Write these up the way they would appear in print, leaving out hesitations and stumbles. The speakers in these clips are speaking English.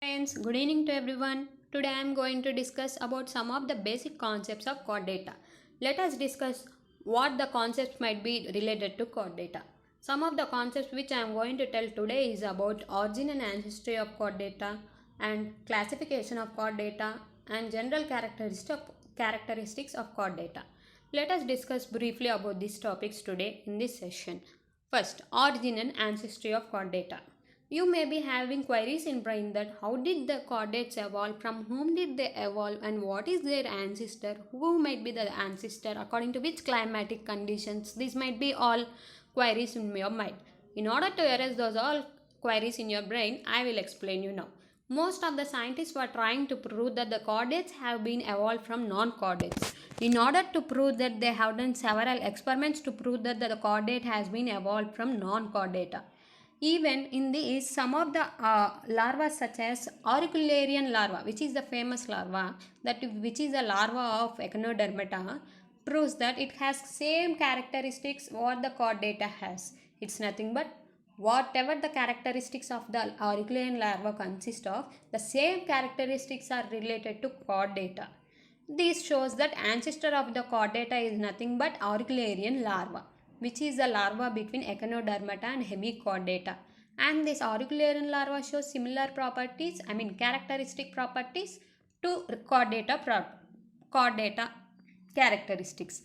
Friends, good evening to everyone. Today I am going to discuss about some of the basic concepts of core data. Let us discuss what the concepts might be related to core data. Some of the concepts which I am going to tell today is about origin and ancestry of core data and classification of core data and general characteristics of core data. Let us discuss briefly about these topics today in this session. First, origin and ancestry of core data. You may be having queries in brain that how did the chordates evolve, from whom did they evolve, and what is their ancestor, who might be the ancestor, according to which climatic conditions. These might be all queries in your mind. In order to erase those all queries in your brain, I will explain you now. Most of the scientists were trying to prove that the chordates have been evolved from non-chordates. In order to prove that, they have done several experiments to prove that the chordate has been evolved from non-chordata. Even in these, some of the larvae such as auricularian larva, which is the famous larva, which is a larva of Echinodermata, proves that it has same characteristics what the chordata has. It's nothing but whatever the characteristics of the auricularian larva consist of, the same characteristics are related to chordata. This shows that ancestor of the chordata is nothing but auricularian larva, which is the larva between Echinodermata and Hemichordata. And this auricularian larva shows similar properties, characteristic properties to chordata characteristics.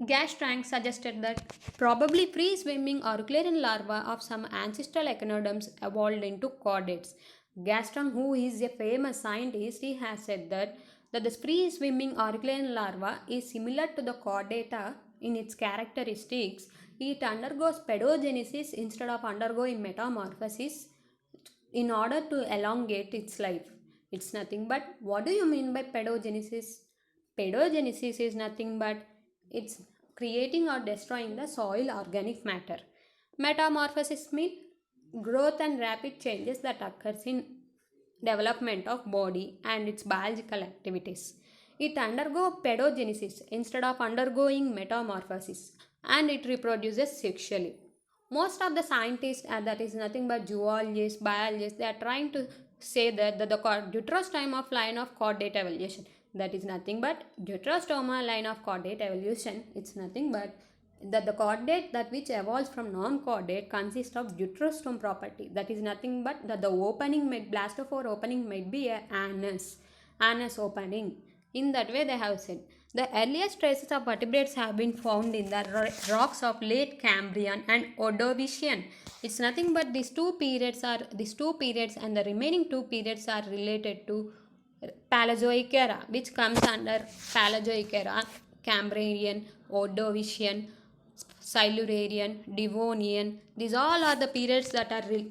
Gastrang suggested that probably free-swimming auricularian larvae of some ancestral echinoderms evolved into chordates. Gastrang, who is a famous scientist, he has said that the free-swimming auricularian larva is similar to the chordata in its characteristics. It undergoes pedogenesis instead of undergoing metamorphosis in order to elongate its life. It's nothing but, what do you mean by pedogenesis? Pedogenesis is nothing but it's creating or destroying the soil organic matter. Metamorphosis means growth and rapid changes that occurs in development of body and its biological activities. It undergoes pedogenesis instead of undergoing metamorphosis, and it reproduces sexually. Most of the scientists, that is nothing but zoologists, biologists, they are trying to say that the deuterostome of line of chordate evolution, that is nothing but deuterostoma line of chordate evolution, it's nothing but that the chordate that which evolves from non-chordate consists of deuterostome property, that is nothing but that the opening blastophore opening might be a anus opening. In that way they have said the earliest traces of vertebrates have been found in the rocks of late Cambrian and Ordovician. It's nothing but these two periods and the remaining two periods are related to Paleozoic era, which comes under Paleozoic era, Cambrian, Ordovician, Silurian, Devonian. These all are the periods that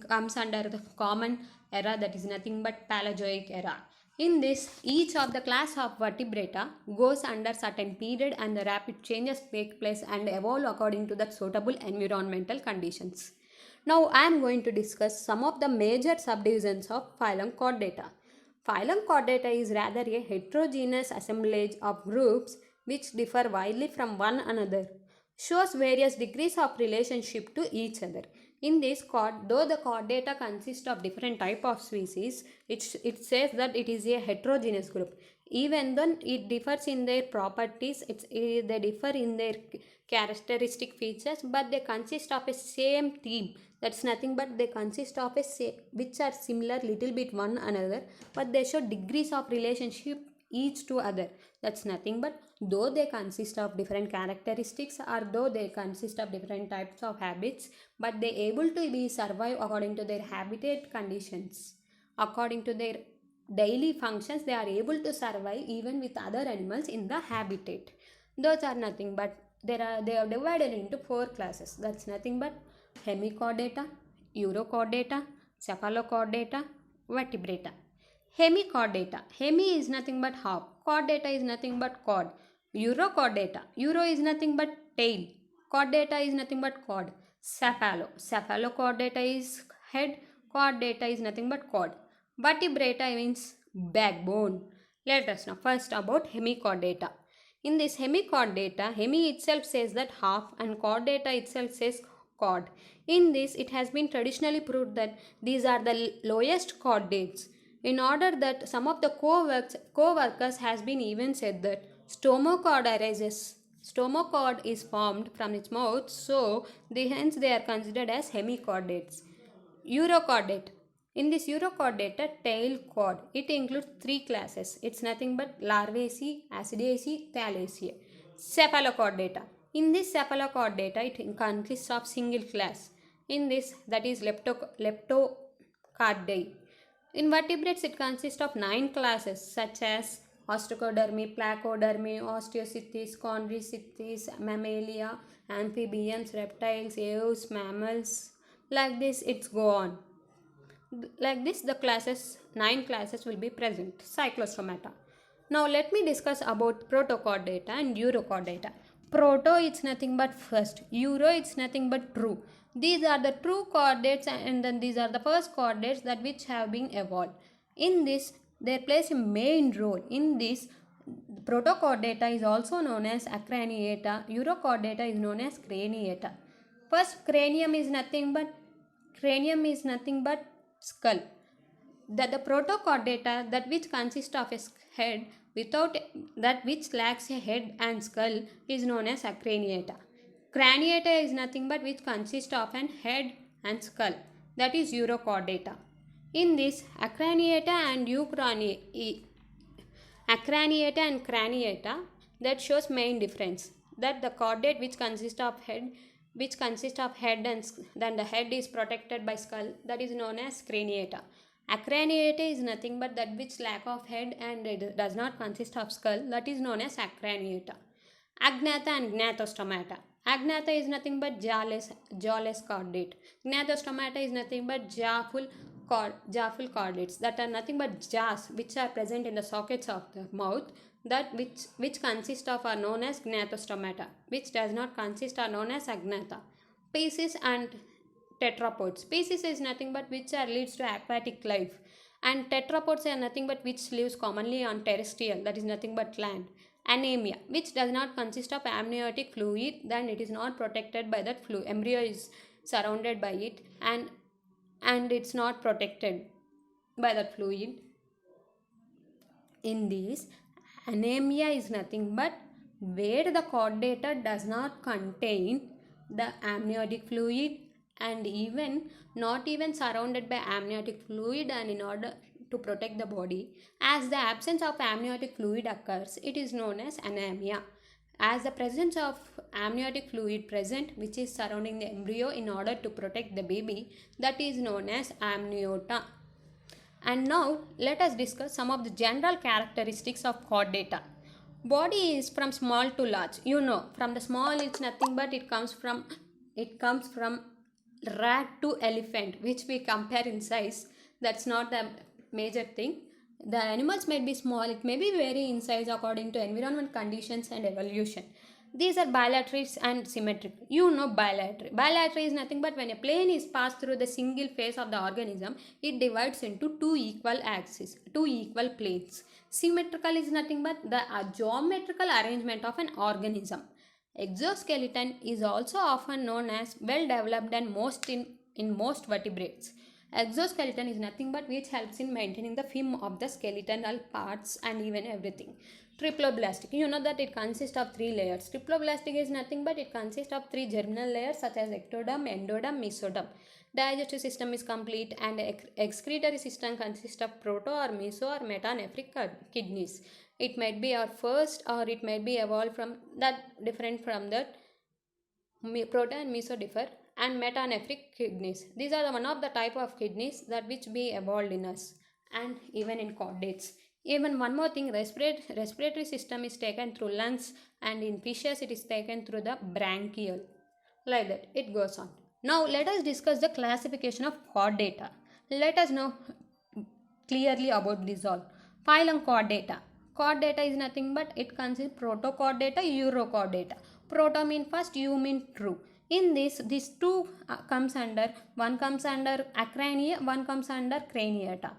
comes under the common era, that is nothing but Paleozoic era. In this, each of the class of vertebrata goes under certain period and the rapid changes take place and evolve according to the suitable environmental conditions. Now I am going to discuss some of the major subdivisions of phylum Chordata. Phylum Chordata is rather a heterogeneous assemblage of groups which differ widely from one another, shows various degrees of relationship to each other. In this though the chordata consists of different type of species, it says that it is a heterogeneous group. Even though it differs in their properties, they differ in their characteristic features, but they consist of a same theme. That's nothing but they consist of which are similar little bit one another, but they show degrees of relationship each to other. That's nothing but though they consist of different characteristics or though they consist of different types of habits, but they able to be survive according to their habitat conditions. According to their daily functions, they are able to survive even with other animals in the habitat. Those are nothing but they are divided into four classes. That's nothing but Hemichordata, Urochordata, Cephalochordata, Vertebrata. Hemichordata. Hemi is nothing but half. Chordata is nothing but cord. Urochordata. Uro is nothing but tail. Chordata is nothing but cord. Cephalochordata is head. Chordata is nothing but cord. Vertebrata means backbone. Let us know first about Hemichordata. In this Hemichordata, hemi itself says that half and chordata itself says cord. In this, it has been traditionally proved that these are the lowest chordates. In order that some of the co-workers has been even said that stomochord arises. Stomochord is formed from its mouth, so hence they are considered as hemichordates. Urochordate. In this urochordate, tail chord, it includes three classes. It's nothing but Larvaceae, Acidaceae, Thalaceae. Cephalochordata. In this cephalochordata, it consists of single class. In this, that is Leptocardae. In vertebrates, it consists of 9 classes such as Ostracodermy, Placodermy, Osteocythys, Chondrocythys, Mammalia, amphibians, reptiles, aves, mammals. Like this, it's go on. Like this, the classes, 9 classes will be present. Cyclostomata. Now let me discuss about protochordata and urochordata. Proto is nothing but first. Euro is nothing but true. These are the true chordates and then these are the first chordates that which have been evolved. In this, they plays a main role. In this, protochordata is also known as acraniata. Urochordata is known as craniata. First, cranium is nothing but skull. The protochordata, that which consists of a head without that which lacks a head and skull, is known as acraniata. Craniata is nothing but which consists of an head and skull, that is urochordata. In this, acraniata and craniata, that shows main difference, that the chordate which consists of head and then the head is protected by skull, that is known as craniata. Acraniata is nothing but that which lack of head and it does not consist of skull, that is known as acraniata. Agnatha and Gnathostomata. Agnatha is nothing but jawless chordate. Gnathostomata is nothing but jawful chordates, that are nothing but jaws which are present in the sockets of the mouth, that which consist of are known as Gnathostomata, which does not consist are known as Agnatha. Species and tetrapods. Species is nothing but which are leads to aquatic life, and tetrapods are nothing but which lives commonly on terrestrial, that is nothing but land. Anemia, which does not consist of amniotic fluid, then it is not protected by that fluid. Embryo is surrounded by it and it's not protected by that fluid. In this, anemia is nothing but where the chordata does not contain the amniotic fluid and not even surrounded by amniotic fluid, and in order to protect the body, as the absence of amniotic fluid occurs, it is known as anemia. As the presence of amniotic fluid present which is surrounding the embryo in order to protect the baby, that is known as amniota. And now let us discuss some of the general characteristics of chordata. Body is from small to large. From the small it's nothing but it comes from rat to elephant, which we compare in size. That's not the major thing. The animals may be small, it may be vary in size according to environment conditions and evolution. These are bilateral and symmetric. Bilateral. Bilateral is nothing but when a plane is passed through the single face of the organism, it divides into two equal axes, two equal planes. Symmetrical is nothing but the geometrical arrangement of an organism. Exoskeleton is also often known as well developed and in most vertebrates. Exoskeleton is nothing but which helps in maintaining the film of the skeletal parts and even everything. Triploblastic, that it consists of 3 layers. Triploblastic is nothing but it consists of 3 germinal layers such as ectoderm, endoderm, mesoderm. Digestive system is complete and excretory system consists of proto or meso or metanephric kidneys. It might be our first or it might be evolved from that, different from that. Proto and meso differ, and metanephric kidneys. These are one of the type of kidneys that which be evolved in us and even in chordates. Even one more thing, respiratory system is taken through lungs, and in fishes it is taken through the branchial. Like that, it goes on. Now let us discuss the classification of chordata. Let us know clearly about this all. Phylum chordata. Chordata is nothing but it consists protochordata, urochordata. Proto mean first, u mean true. In this, these two one comes under acrania, one comes under craniata.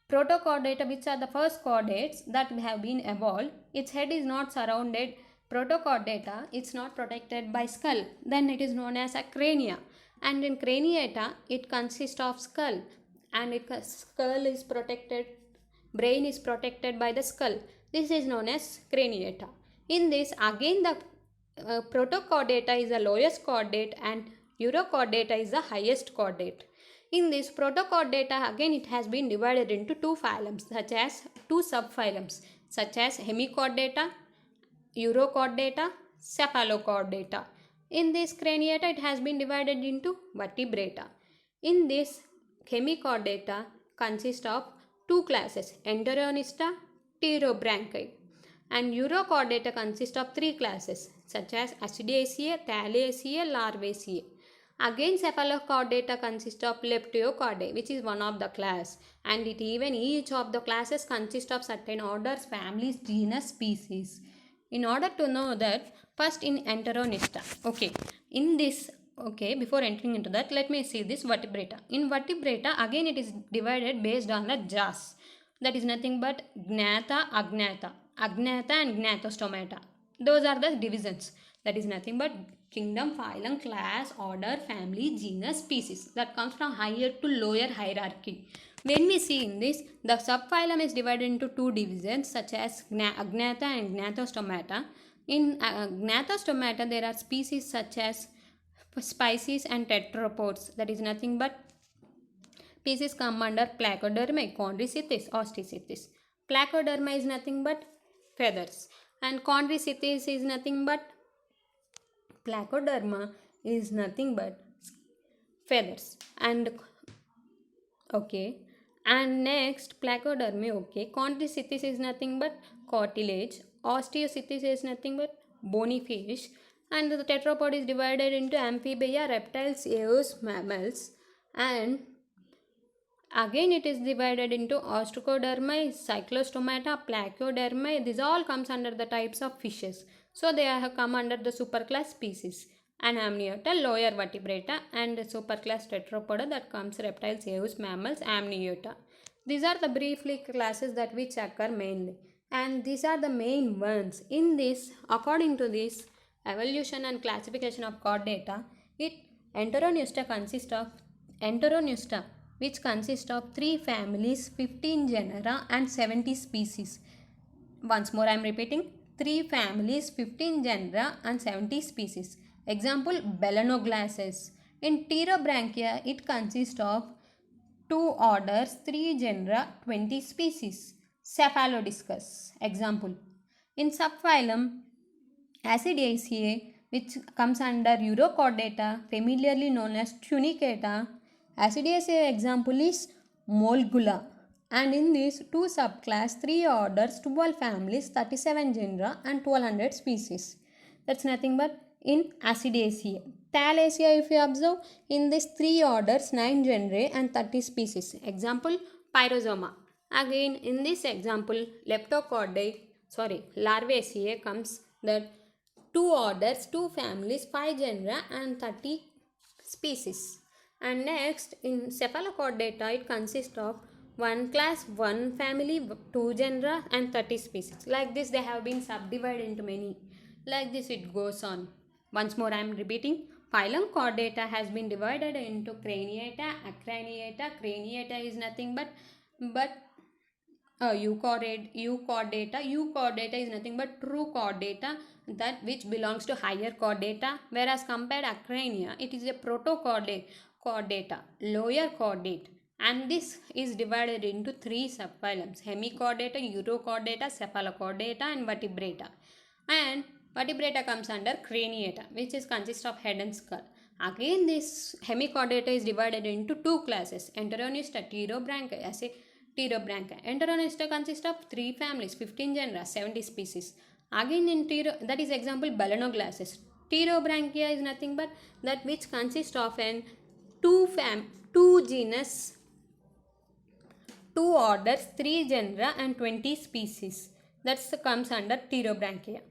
Protochordata, which are the first chordates that have been evolved, its head is not surrounded. Protochordata, it's not protected by skull, then it is known as acrania. And in craniata, it consists of skull, and its skull is protected brain is protected by the skull. This is known as craniata. In this, again the protochordata is the lowest chordate and urochordata is the highest chordate. In this protochordata, again it has been divided into two phylums, such as two subphylums, such as hemichordata, urochordata, cephalochordata. In this craniata, it has been divided into vertebrata. In this hemichordata consists of two classes, enteronista, pterobranchi, and urochordata consists of three classes such as Acidiaceae, Thalaceae, Larvaceae. Again, cephalochordata consists of Leptochordae, which is one of the class, and each of the classes consists of certain orders, families, genus, species. In order to know that, first in enteronista, before entering into that, let me see this vertebrata. In vertebrata, again it is divided based on the jaws. That is nothing but gnatha, agnatha, agnatha and gnathostomata. Those are the divisions. That is nothing but kingdom, phylum, class, order, family, genus, species. That comes from higher to lower hierarchy. When we see in this, the subphylum is divided into two divisions such as agnatha and gnathostomata. In gnathostomata, there are species such as species and tetrapods. That is nothing but species come under Placoderma, Chondrichthyes, Osteichthyes. Placoderma is nothing but feathers, and Chondrichthyes is nothing but Placoderma is nothing but feathers. And next Placoderma. Chondrichthyes is nothing but cartilage. Osteichthyes is nothing but bony fish. And the tetrapod is divided into amphibia, reptiles, eos, mammals, and again it is divided into ostracoderma, cyclostomata, placoderma. This all comes under the types of fishes. So they have come under the superclass species. And amniota, lower vertebrata, and superclass tetrapoda, that comes reptiles, eos, mammals, amniota. These are the briefly classes that which occur mainly. And these are the main ones. In this, according to this evolution and classification of chordata, Enteroneusta which consists of 3 families, 15 genera and 70 species. Once more I am repeating, 3 families, 15 genera and 70 species. Example, Belanoglasses. In Pterobranchia, it consists of 2 orders, 3 genera, 20 species. Cephalodiscus. Example, in subphylum Acidiaceae, which comes under Urochordata, familiarly known as Tunicata. Acidiaceae example is Molgula. And in these 2 subclass, 3 orders, 12 families, 37 genera and 1200 species. That's nothing but in Acidiaceae. Thalaceae, if you observe, in these 3 orders, 9 genera and 30 species. Example, Pyrosoma. Again, in this example, Larvaceae comes that 2 orders, 2 families, 5 genera and 30 species. And next, in Cephalochordata, it consists of 1 class, 1 family, 2 genera and 30 species. Like this, they have been subdivided into many. Like this, it goes on. Once more, I am repeating. Phylum Chordata has been divided into Craniata, Acraniata. Craniata is nothing but Euchordata. Euchordata is nothing but true chordata, that which belongs to higher chordata, whereas compared Acrania, it is a protochordata, lower chordate, and this is divided into 3 subphylums: hemichordata, urochordata, cephalochordata and vertebrata. And vertebrata comes under craniata, which is consists of head and skull. Again, this hemichordata is divided into 2 classes: Enteronista, Pterobranchi. Enteronista consists of 3 families, 15 genera, 70 species. Again, in that is example Belanoglasses. Pterobranchia is nothing but that which consists of an 2 genus, 2 orders, 3 genera and 20 species. That comes under Pterobranchia.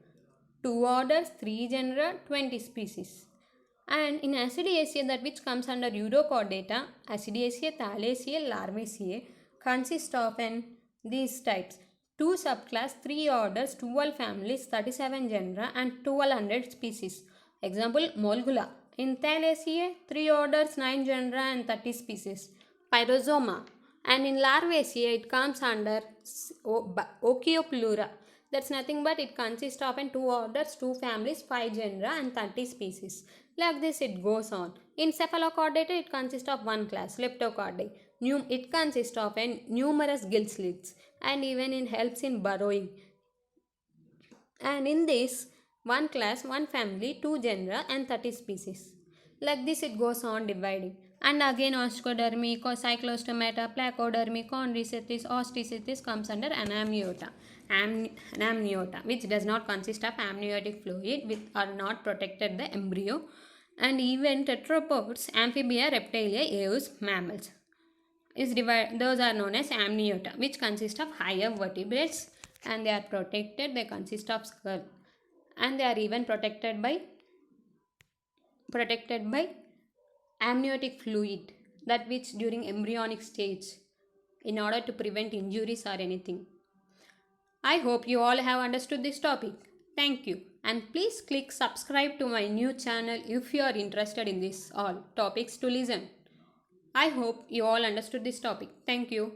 2 orders, 3 genera, 20 species. And in Acidiaceae, that which comes under Urochordata, Acidiaceae, Thalaceae, Larvaceae, consists of these types: 2 subclass, 3 orders, 12 families, 37 genera and 1200 species. Example, Molgula. In Thalaceae, 3 orders, 9 genera and 30 species. Pyrosoma. And in Larvaceae, it comes under Oceopleura. That's nothing but it consists of in 2 orders, 2 families, 5 genera and 30 species. Like this it goes on. In Cephalochordata, it consists of 1 class, Leptochordae. It consists of numerous gill slits and even it helps in burrowing. And in this, 1 class, 1 family, 2 genera and 30 species. Like this it goes on dividing. And again Osteodermy, Cyclostomata, Placodermy, Chondrichthyes, Osteichthyes comes under Anamniota. Anamniota, which does not consist of amniotic fluid, which are not protected the embryo. And even tetrapods, Amphibia, Reptilia, Eus, mammals. Those are known as Amniota, which consist of higher vertebrates and they are protected. They consist of skull and they are even protected by amniotic fluid, that which during embryonic stage, in order to prevent injuries or anything. I hope you all have understood this topic. Thank you, and please click subscribe to my new channel if you are interested in this all topics to listen. I hope you all understood this topic. Thank you.